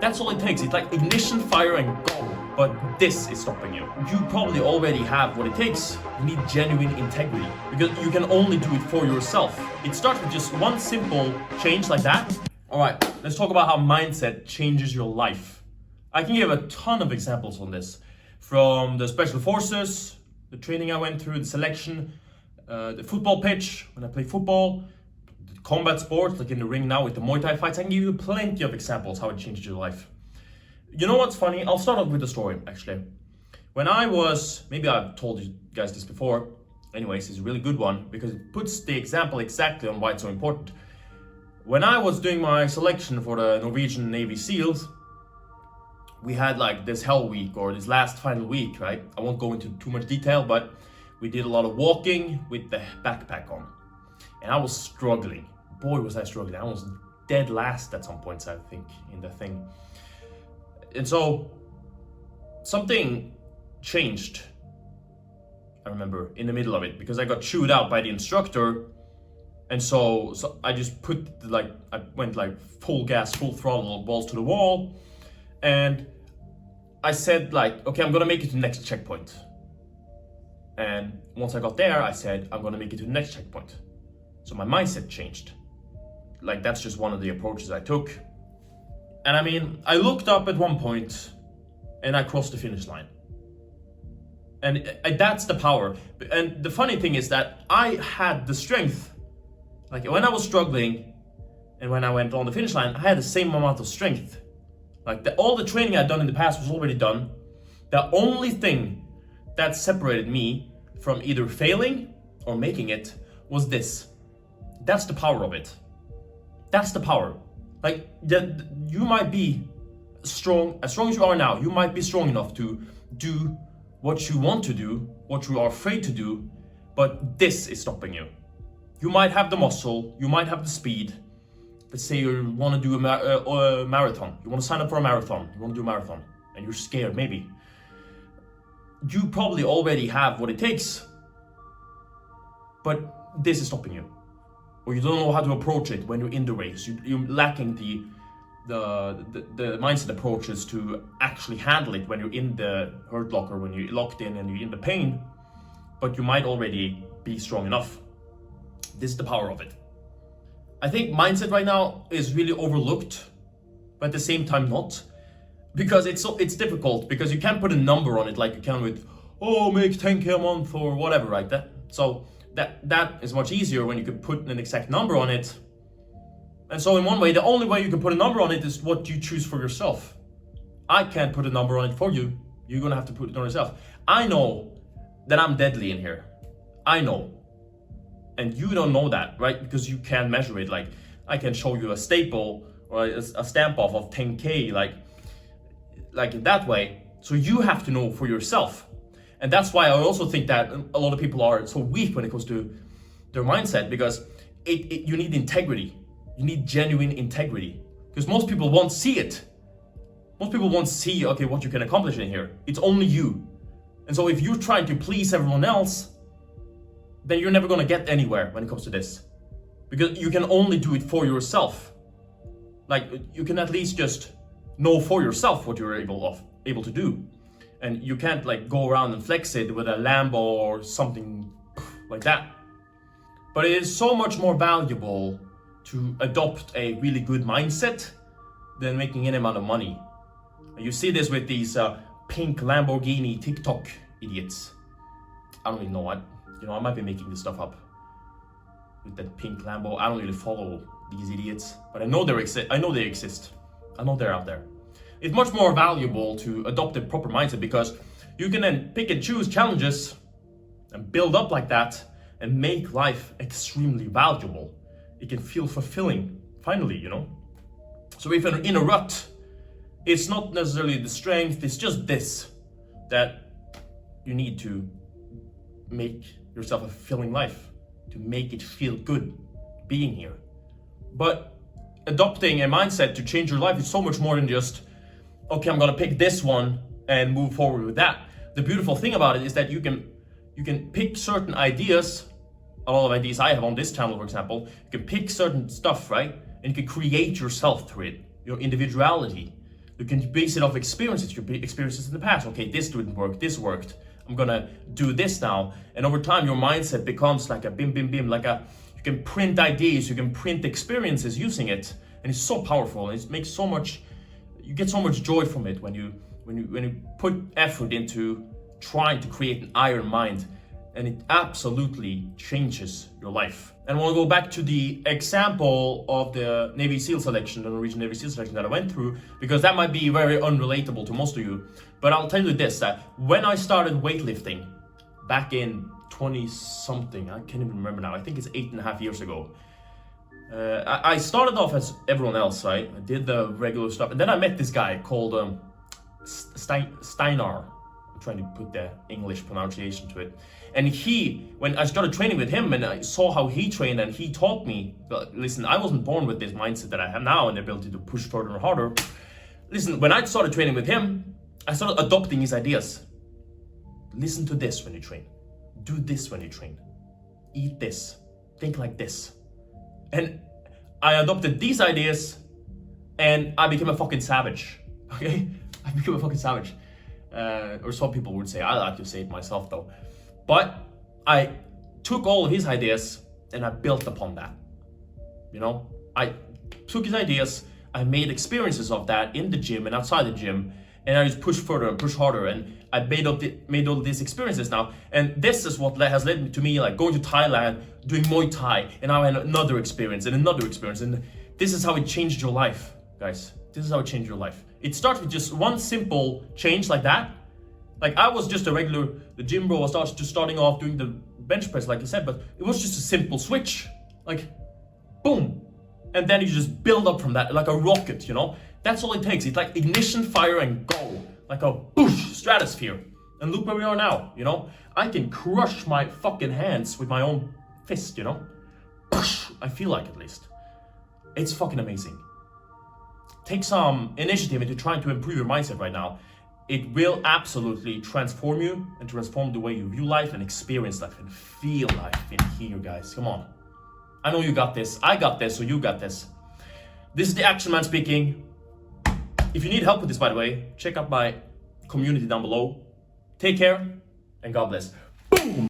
That's all it takes. It's like ignition, fire, and go. But this is stopping you. You probably already have what it takes. You need genuine integrity because you can only do it for yourself. It starts with just one simple change like that. All right, let's talk about how mindset changes your life. I can give a ton of examples on this, from the special forces, the training I went through, the selection, the football pitch when I play football, the combat sports like in the ring now with the Muay Thai fights. I can give you plenty of examples how it changes your life. You know what's funny? I'll start off with a story actually. When I was, maybe I've told you guys this before, anyways, it's a really good one because it puts the example exactly on why it's so important. When I was doing my selection for the Norwegian Navy SEALs, we had like this hell week or this last final week, right? I won't go into too much detail, but we did a lot of walking with the backpack on. And I was struggling. Boy, was I struggling. I was dead last at some points, I think, in the thing. And so something changed, I remember, in the middle of it, because I got chewed out by the instructor. And so I just I went like full gas, full throttle, balls to the wall. And I said like, okay, I'm gonna make it to the next checkpoint. And once I got there, I said, I'm gonna make it to the next checkpoint. So my mindset changed. Like that's just one of the approaches I took. And I mean, I looked up at one point and I crossed the finish line. And that's the power. And the funny thing is that I had the strength. Like when I was struggling and when I went on the finish line, I had the same amount of strength. Like all the training I'd done in the past was already done. The only thing that separated me from either failing or making it was this. That's the power of it. That's the power. Like you might be strong, as strong as you are now, you might be strong enough to do what you want to do, what you are afraid to do, but this is stopping you. You might have the muscle, you might have the speed. Let's say you want to do a marathon. You want to sign up for a marathon. You want to do a marathon and you're scared, maybe. You probably already have what it takes, but this is stopping you. Or you don't know how to approach it when you're in the race. You're lacking the mindset approaches to actually handle it when you're in the hurt locker, when you're locked in and you're in the pain, but you might already be strong enough. This is the power of it. I think mindset right now is really overlooked, but at the same time not, because it's difficult because you can't put a number on it like you can with, oh, make 10K a month or whatever, right? So that is much easier when you can put an exact number on it. And so in one way, the only way you can put a number on it is what you choose for yourself. I can't put a number on it for you. You're gonna have to put it on yourself. I know that I'm deadly in here. I know. And you don't know that, right? Because you can't measure it. Like I can show you a staple or a stamp off of 10K, like in that way. So you have to know for yourself. And that's why I also think that a lot of people are so weak when it comes to their mindset, because you need integrity. You need genuine integrity, because most people won't see it. Most people won't see, okay, what you can accomplish in here. It's only you. And so if you're trying to please everyone else, then you're never gonna get anywhere when it comes to this, because you can only do it for yourself. Like you can at least just know for yourself what you're able to do. And you can't like go around and flex it with a Lambo or something like that. But it is so much more valuable to adopt a really good mindset than making any amount of money. You see this with these pink Lamborghini TikTok idiots. I don't even know what, I might be making this stuff up. With that pink Lambo, I don't really follow these idiots, but I know they exist. I know they're out there. It's much more valuable to adopt a proper mindset, because you can then pick and choose challenges and build up like that and make life extremely valuable. It can feel fulfilling, finally, So if you're in a rut, it's not necessarily the strength, it's just this, that you need to make yourself a fulfilling life, to make it feel good being here. But adopting a mindset to change your life is so much more than just, okay, I'm gonna pick this one and move forward with that. The beautiful thing about it is that you can pick certain ideas. A lot of ideas I have on this channel, for example, you can pick certain stuff, right? And you can create yourself through it, your individuality. You can base it off experiences, your experiences in the past. Okay, this didn't work, this worked. I'm gonna do this now. And over time, your mindset becomes like a bim, bim, bim, you can print ideas, you can print experiences using it. And it's so powerful, and it makes so much, you get so much joy from it when you put effort into trying to create an iron mind, and it absolutely changes your life. And we'll go back to the example of the Navy SEAL selection, the Norwegian Navy SEAL selection that I went through, because that might be very unrelatable to most of you. But I'll tell you this, that when I started weightlifting back in 20 something, I can't even remember now, I think it's 8.5 years ago. I started off as everyone else, right? I did the regular stuff, and then I met this guy called Steinar. I'm trying to put the English pronunciation to it. And when I started training with him and I saw how he trained, and he taught me, listen, I wasn't born with this mindset that I have now and the ability to push further and harder. Listen, when I started training with him, I started adopting his ideas. Listen to this when you train. Do this when you train. Eat this. Think like this. And I adopted these ideas and I became a fucking savage. Okay? I became a fucking savage. Or some people would say, I like to say it myself though. But I took all of his ideas and I built upon that. You know, I took his ideas, I made experiences of that in the gym and outside the gym, and I just pushed further and pushed harder, and I made all these experiences now. And this is what has led to me like going to Thailand, doing Muay Thai, and now I had another experience and another experience. And this is how it changed your life, guys. This is how it changed your life. It starts with just one simple change like that. Like I was just the gym bro. I was just starting off doing the bench press, like I said, but it was just a simple switch, like boom. And then you just build up from that like a rocket, you know? That's all it takes. It's like ignition, fire, and go. Like a boosh, stratosphere. And look where we are now, you know? I can crush my fucking hands with my own fist, you know? I feel like, at least. It's fucking amazing. Take some initiative into trying to improve your mindset right now. It will absolutely transform you and transform the way you view life and experience life and feel life in here, guys. Come on. I know you got this. I got this, so you got this. This is the Action Man speaking. If you need help with this, by the way, check out my community down below. Take care, and God bless. Boom!